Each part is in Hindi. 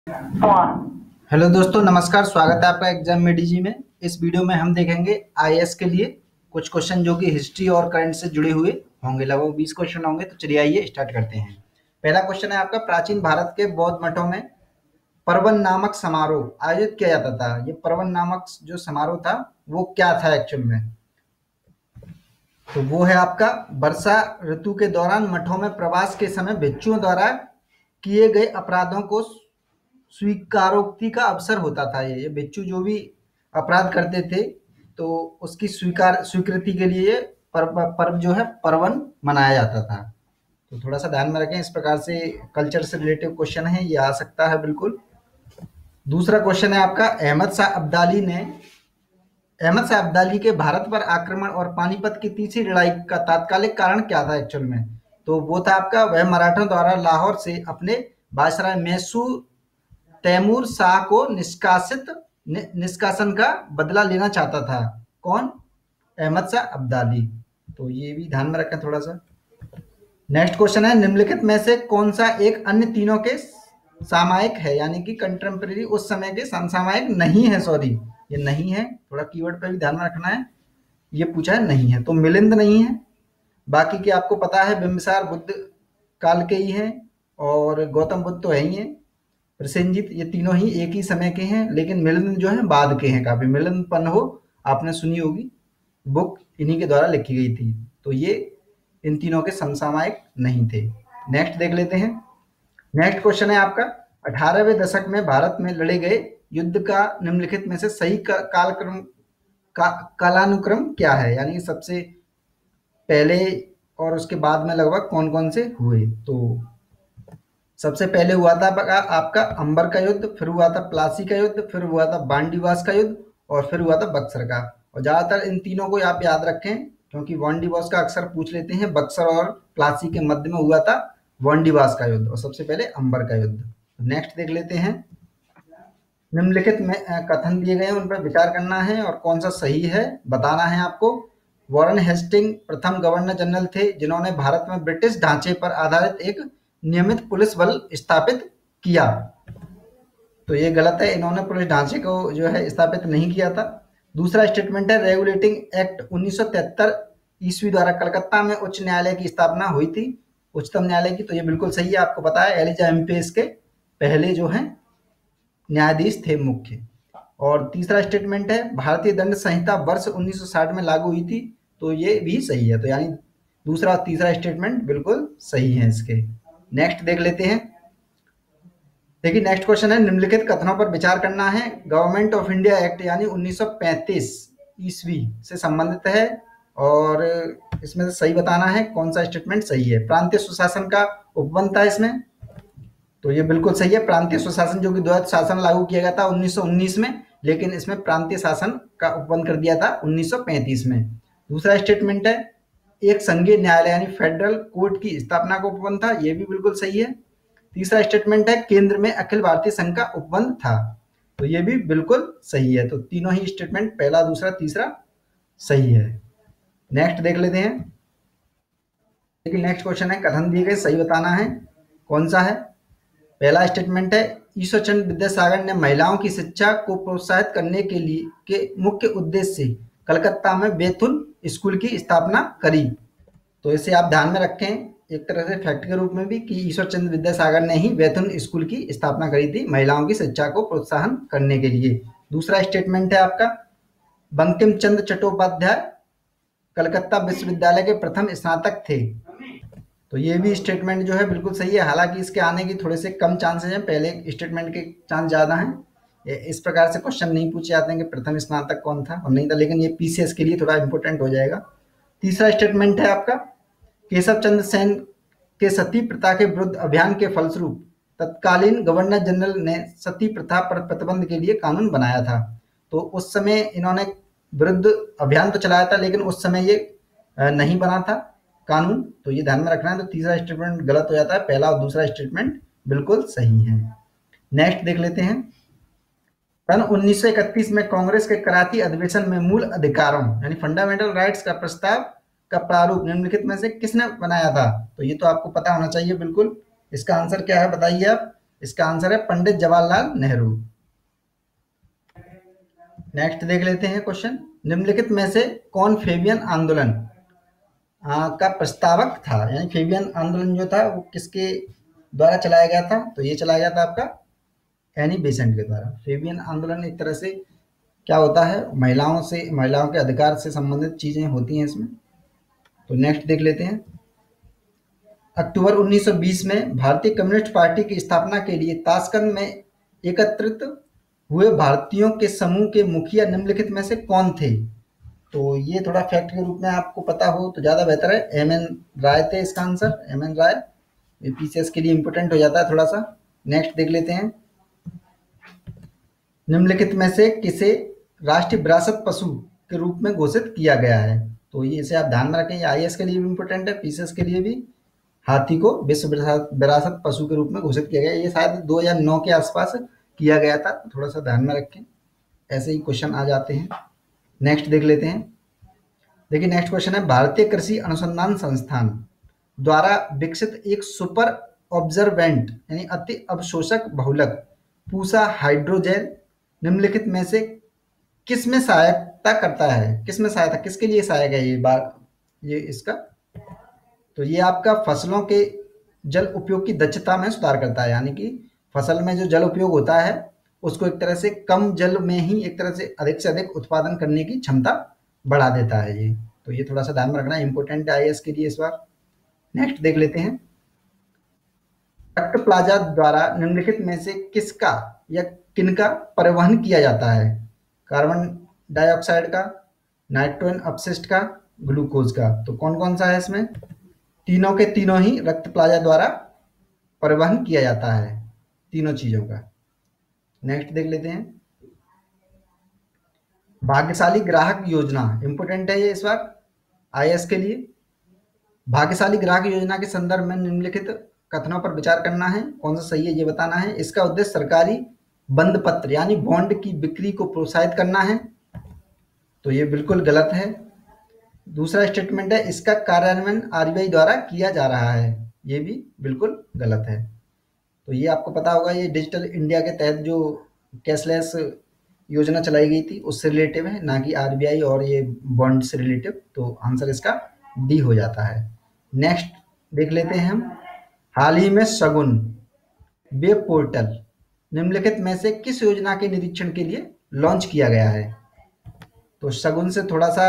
हेलो दोस्तों, नमस्कार। स्वागत है आपका एग्जाम में डीजी में। इस वीडियो में हम देखेंगे आईएएस के लिए कुछ क्वेश्चन जो कि हिस्ट्री और करंट से जुड़े हुए होंगे। लगभग 20 क्वेश्चन होंगे। तो चलिए आइए स्टार्ट करते हैं। पहला क्वेश्चन है आपका, प्राचीन भारत के बौद्ध मठों में परवन नामक समारोह आयोजित किया जाता था। ये परवन नामक जो समारोह था वो क्या था एक्चुअल में? तो वो है आपका वर्षा ऋतु के दौरान मठों में प्रवास के समय भिक्षुओं द्वारा किए गए अपराधों को स्वीकारोक्ति का अवसर होता था। ये भिक्षु जो भी अपराध करते थे तो उसकी स्वीकृति के लिए पर्व जो है पर्वन मनाया जाता था। तो थोड़ा सा ध्यान में रखें, इस प्रकार से कल्चर से रिलेटिव क्वेश्चन है, ये आ सकता है बिल्कुल। दूसरा क्वेश्चन है आपका, अहमद शाह अब्दाली के भारत पर आक्रमण और पानीपत की तीसरी लड़ाई का तात्कालिक कारण क्या था एक्चुअल में? तो वो था आपका, वह मराठों द्वारा लाहौर से अपने वायसराय मैसूर तैमूर शाह को निष्कासन का बदला लेना चाहता था। कौन? अहमद शाह अब्दाली। तो ये भी ध्यान में रखें थोड़ा सा। नेक्स्ट क्वेश्चन है, निम्नलिखित में से कौन सा एक अन्य तीनों के सामायिक है, यानी कि कंटेम्प्रेरी, उस समय के समसामयिक नहीं है। सॉरी, ये नहीं है, थोड़ा कीवर्ड पे भी ध्यान में रखना है। ये पूछा है नहीं है, तो मिलिंद नहीं है। बाकी के आपको पता है, बिंबिसार बुद्ध काल के ही हैं और गौतम बुद्ध तो है ही है। प्रसेनजीत, ये तीनों ही एक ही समय के हैं, लेकिन मिलिंद जो है बाद के हैं। काफी मिलिंद पन्हो आपने सुनी होगी, बुक इन्हीं के द्वारा लिखी गई थी। तो ये इन तीनों के समसामयिक नहीं थे। नेक्स्ट देख लेते हैं। नेक्स्ट क्वेश्चन है आपका, 18वें दशक में भारत में लड़े गए युद्ध का निम्नलिखित में से सही कालक्रम का कालानुक्रम क्या है, यानी कि सबसे पहले और उसके बाद में लगभग कौन कौन से हुए? तो सबसे पहले हुआ था आपका अंबर का युद्ध, फिर हुआ था प्लासी का युद्ध, फिर हुआ था बांडीवास का युद्ध और फिर हुआ था बक्सर का। और ज्यादातर इन तीनों को आप याद रखें, क्योंकि वांडीवास का अक्सर पूछ लेते हैं। बक्सर और प्लासी के मध्य में हुआ था वांडीवास का युद्ध और सबसे पहले अंबर का युद्ध। नेक्स्ट देख लेते हैं। निम्नलिखित में कथन दिए गए हैं, उन पर विचार करना है और कौन सा सही है बताना है आपको। वॉरेन हेस्टिंग प्रथम गवर्नर जनरल थे जिन्होंने भारत में ब्रिटिश ढांचे पर आधारित एक नियमित पुलिस बल स्थापित किया। तो ये गलत है, इन्होंने पुलिस ढांचे को जो है स्थापित नहीं किया था। दूसरा स्टेटमेंट है, रेगुलेटिंग एक्ट 1973 ईस्वी द्वारा कलकत्ता में उच्च न्यायालय की स्थापना हुई थी, उच्चतम न्यायालय की। तो ये बिल्कुल सही है, आपको पता है एलिजा एमपीएस के पहले जो है न्यायाधीश थे मुख्य। और तीसरा स्टेटमेंट है, भारतीय दंड संहिता वर्ष 1960 में लागू हुई थी। तो ये भी सही है। तो यानी दूसरा और तीसरा स्टेटमेंट बिल्कुल सही है इसके। नेक्स्ट देख लेते हैं। देखिए नेक्स्ट क्वेश्चन है, निम्नलिखित कथनों पर विचार करना है। गवर्नमेंट ऑफ इंडिया एक्ट यानी 1935 ईस्वी से संबंधित है और इसमें से सही बताना है कौन सा स्टेटमेंट सही है। प्रांतीय सुशासन का उपबंध था इसमें, तो ये बिल्कुल सही है। प्रांतीय सुशासन जो कि द्वैत शासन लागू किया गया था 1919 में, लेकिन इसमें प्रांतीय शासन का उपबंध कर दिया था 1935 में। दूसरा स्टेटमेंट है, एक संघीय न्यायालय यानी फेडरल कोर्ट की स्थापना का उपबंध था, ये भी बिल्कुल सही है। तीसरा स्टेटमेंट है, केंद्र में अखिल भारतीय संघ का उपबंध था, तो ये भी बिल्कुल सही है। तो तीनों ही स्टेटमेंट, पहला दूसरा तीसरा, सही है। नेक्स्ट देख लेते हैं। देखिए नेक्स्ट क्वेश्चन है, कथन दिए गए सही बताना है कौन सा है। पहला स्टेटमेंट है, ईश्वर चंद्र विद्यासागर ने महिलाओं की शिक्षा को प्रोत्साहित करने के लिए के मुख्य उद्देश्य से कलकत्ता में बैथुन स्कूल की स्थापना करी। तो इसे आप ध्यान में रखें एक तरह से फैक्ट के रूप में भी, कि ईश्वर चंद्र विद्यासागर ने ही बैथुन स्कूल की स्थापना करी थी महिलाओं की शिक्षा को प्रोत्साहन करने के लिए। दूसरा स्टेटमेंट है आपका, बंकिम चंद्र चट्टोपाध्याय कलकत्ता विश्वविद्यालय के प्रथम स्नातक थे। तो ये भी स्टेटमेंट जो है बिल्कुल सही है, हालांकि इसके आने की थोड़े से कम चांसेस हैं, पहले स्टेटमेंट के चांस ज़्यादा हैं। इस प्रकार से क्वेश्चन नहीं पूछे जाते हैं कि प्रथम स्नातक कौन था और नहीं था, लेकिन ये पीसीएस के लिए थोड़ा इंपॉर्टेंट हो जाएगा। तीसरा स्टेटमेंट है आपका, केशव चंद्र सेन के सती प्रथा के विरुद्ध अभियान के फलस्वरूप तत्कालीन गवर्नर जनरल ने सती प्रथा पर प्रतिबंध के लिए कानून बनाया था। तो उस समय इन्होंने विरुद्ध अभियान तो चलाया था, लेकिन उस समय ये नहीं बना था कानून, तो ये ध्यान में रखना है। तो तीसरा स्टेटमेंट गलत हो जाता है, पहला और दूसरा स्टेटमेंट बिल्कुल सही है। नेक्स्ट देख लेते हैं। सन 1931 में कांग्रेस के कराची अधिवेशन में मूल अधिकारों यानी फंडामेंटल राइट्स का प्रस्ताव का प्रारूप निम्नलिखित में से किसने बनाया था? तो ये तो आपको पता होना चाहिए बिल्कुल। इसका आंसर क्या है बताइए आप। इसका आंसर है पंडित जवाहरलाल नेहरू। नेक्स्ट देख लेते हैं क्वेश्चन, निम्नलिखित में से कौन फेबियन आंदोलन का प्रस्तावक था, यानी फेबियन आंदोलन जो था वो किसके द्वारा चलाया गया था, तो ये चलाया गया था आपका एनी बेसेंट के द्वारा। फेबियन आंदोलन एक तरह से क्या होता है, महिलाओं के अधिकार से संबंधित चीजें होती हैं इसमें। तो नेक्स्ट देख लेते हैं, अक्टूबर 1920 में भारतीय कम्युनिस्ट पार्टी की स्थापना के लिए ताशकंद में एकत्रित हुए भारतीयों के समूह के मुखिया निम्नलिखित में से कौन थे, तो ये थोड़ा फैक्ट के रूप में आपको पता हो तो ज़्यादा बेहतर है। एम एन राय थे इसका आंसर, एम एन राय। ये पीसीएस के लिए इंपॉर्टेंट हो जाता है थोड़ा सा। नेक्स्ट देख लेते हैं, निम्नलिखित में से किसे राष्ट्रीय विरासत पशु के रूप में घोषित किया गया है, तो ये इसे आप ध्यान में रखें, आईएएस के लिए भी इंपॉर्टेंट है, पीसीएस के लिए भी। हाथी को विश्व विरासत पशु के रूप में घोषित किया गया, ये शायद 2009 के आसपास किया गया था, थोड़ा सा ध्यान में रखें, ऐसे ही क्वेश्चन आ जाते हैं। नेक्स्ट देख लेते हैं, देखिए नेक्स्ट क्वेश्चन है, भारतीय कृषि अनुसंधान संस्थान द्वारा विकसित एक सुपर ऑब्जर्वेंट यानी अति अवशोषक बहुलक पूसा हाइड्रोजेल निम्नलिखित में से किस में सहायता करता है, किस में सहायता, किसके लिए सहायक है ये इसका, तो ये आपका फसलों के जल उपयोग की दक्षता में सुधार करता है, यानी कि फसल में जो जल उपयोग होता है उसको एक तरह से कम जल में ही एक तरह से अधिक उत्पादन करने की क्षमता बढ़ा देता है ये, तो ये थोड़ा सा ध्यान में रखना इंपॉर्टेंट है आईएएस के लिए इस बार। नेक्स्ट देख लेते हैं, रक्त प्लाजा द्वारा निम्नलिखित में से किसका या किनका परिवहन किया जाता है, कार्बन डाइऑक्साइड का, नाइट्रोजन अपशिष्ट का, ग्लूकोज का, तो कौन कौन सा है इसमें, तीनों के तीनों ही रक्त प्लाजा द्वारा परिवहन किया जाता है, तीनों चीजों का। नेक्स्ट देख लेते हैं, भाग्यशाली ग्राहक योजना इंपोर्टेंट है ये इस बार आईएएस के लिए। भाग्यशाली ग्राहक योजना के संदर्भ में निम्नलिखित कथनों पर विचार करना है, कौन सा सही है ये बताना है। इसका उद्देश्य सरकारी बंद पत्र यानी बॉन्ड की बिक्री को प्रोत्साहित करना है, तो ये बिल्कुल गलत है। दूसरा स्टेटमेंट है, इसका कार्यान्वयन आरबीआई द्वारा किया जा रहा है, ये भी बिल्कुल गलत है। तो ये आपको पता होगा, ये डिजिटल इंडिया के तहत जो कैशलेस योजना चलाई गई थी उससे रिलेटिव है, ना कि आरबीआई और ये बॉन्ड से रिलेटिव, तो आंसर इसका डी हो जाता है। नेक्स्ट देख लेते हैं हम, हाल ही में शगुन वेब पोर्टल निम्नलिखित में से किस योजना के निरीक्षण के लिए लॉन्च किया गया है, तो शगुन से थोड़ा सा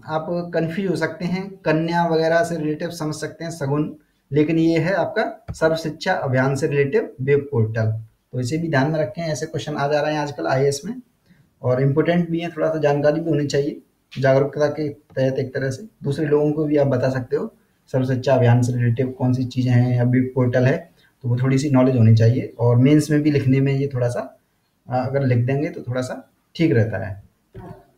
आप कंफ्यूज हो सकते हैं, कन्या वगैरह से रिलेटिव समझ सकते हैं शगुन, लेकिन ये है आपका सर्व शिक्षा अभियान से रिलेटिव वेब पोर्टल, तो इसे भी ध्यान में रखें, ऐसे क्वेश्चन आ जा रहे हैं आजकल आईएएस में और इम्पोर्टेंट भी है, थोड़ा सा जानकारी भी होनी चाहिए जागरूकता के तहत, एक तरह से दूसरे लोगों को भी आप बता सकते हो सर्व शिक्षा अभियान से रिलेटिव कौन सी चीज़ें हैं या वेब पोर्टल है, तो वो थोड़ी सी नॉलेज होनी चाहिए और मेंस में भी लिखने में ये थोड़ा सा अगर लिख देंगे तो थोड़ा सा ठीक रहता है।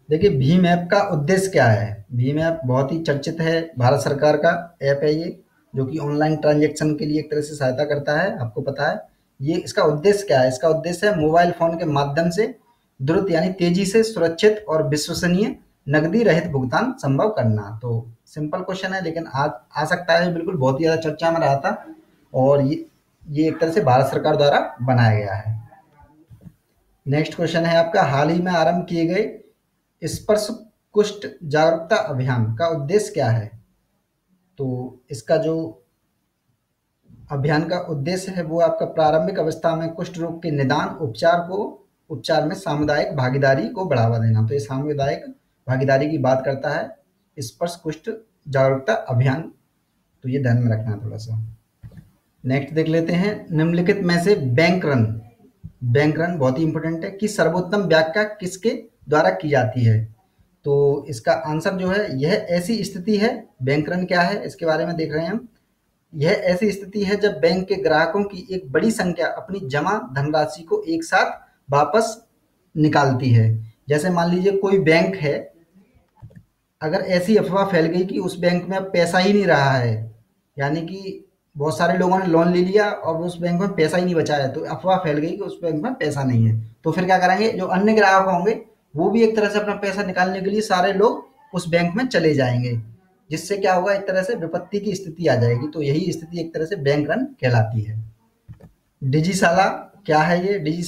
देखिए भीम ऐप का उद्देश्य क्या है, भीम ऐप बहुत ही चर्चित है, भारत सरकार का ऐप है ये, जो कि ऑनलाइन ट्रांजैक्शन के लिए एक तरह से सहायता करता है, आपको पता है। ये इसका उद्देश्य क्या है, इसका उद्देश्य है मोबाइल फ़ोन के माध्यम से द्रुत यानी तेज़ी से सुरक्षित और विश्वसनीय नकदी रहित भुगतान संभव करना। तो सिंपल क्वेश्चन है लेकिन आ सकता है, बिल्कुल बहुत ही ज़्यादा चर्चा में रहा था और ये एक तरह से भारत सरकार द्वारा बनाया गया है। नेक्स्ट क्वेश्चन है आपका, हाल ही में आरंभ किए गए स्पर्श कुष्ठ जागरूकता अभियान का उद्देश्य क्या है, तो इसका जो अभियान का उद्देश्य है वो आपका प्रारंभिक अवस्था में कुष्ठ रोग के निदान उपचार में सामुदायिक भागीदारी को बढ़ावा देना, तो ये सामुदायिक भागीदारी की बात करता है स्पर्श कुष्ठ जागरूकता अभियान, तो ये ध्यान में रखना है थोड़ा सा। नेक्स्ट देख लेते हैं, निम्नलिखित में से बैंक रन बहुत ही इंपॉर्टेंट है कि सर्वोत्तम व्याख्या किसके द्वारा की जाती है, तो इसका आंसर जो है यह ऐसी स्थिति है, बैंक रन क्या है इसके बारे में देख रहे हैं हम, यह ऐसी स्थिति है जब बैंक के ग्राहकों की एक बड़ी संख्या अपनी जमा धनराशि को एक साथ वापस निकालती है। जैसे मान लीजिए कोई बैंक है, अगर ऐसी अफवाह फैल गई कि उस बैंक में अब पैसा ही नहीं रहा है, यानी कि बहुत सारे लोगों ने लोन ले लिया और उस बैंक में पैसा ही नहीं बचा है, तो अफवाह फैल गई कि उस बैंक में पैसा नहीं है, तो फिर क्या करेंगे, जो अन्य ग्राहक होंगे वो भी एक तरह से अपना पैसा निकालने के लिए सारे लोग उस बैंक में चले जाएंगे, जिससे क्या होगा, एक तरह से विपत्ति की स्थिति आ जाएगी, तो यही स्थिति एक तरह से बैंक रन कहलाती है। डिजिसाला क्या है ये? डिजिसाला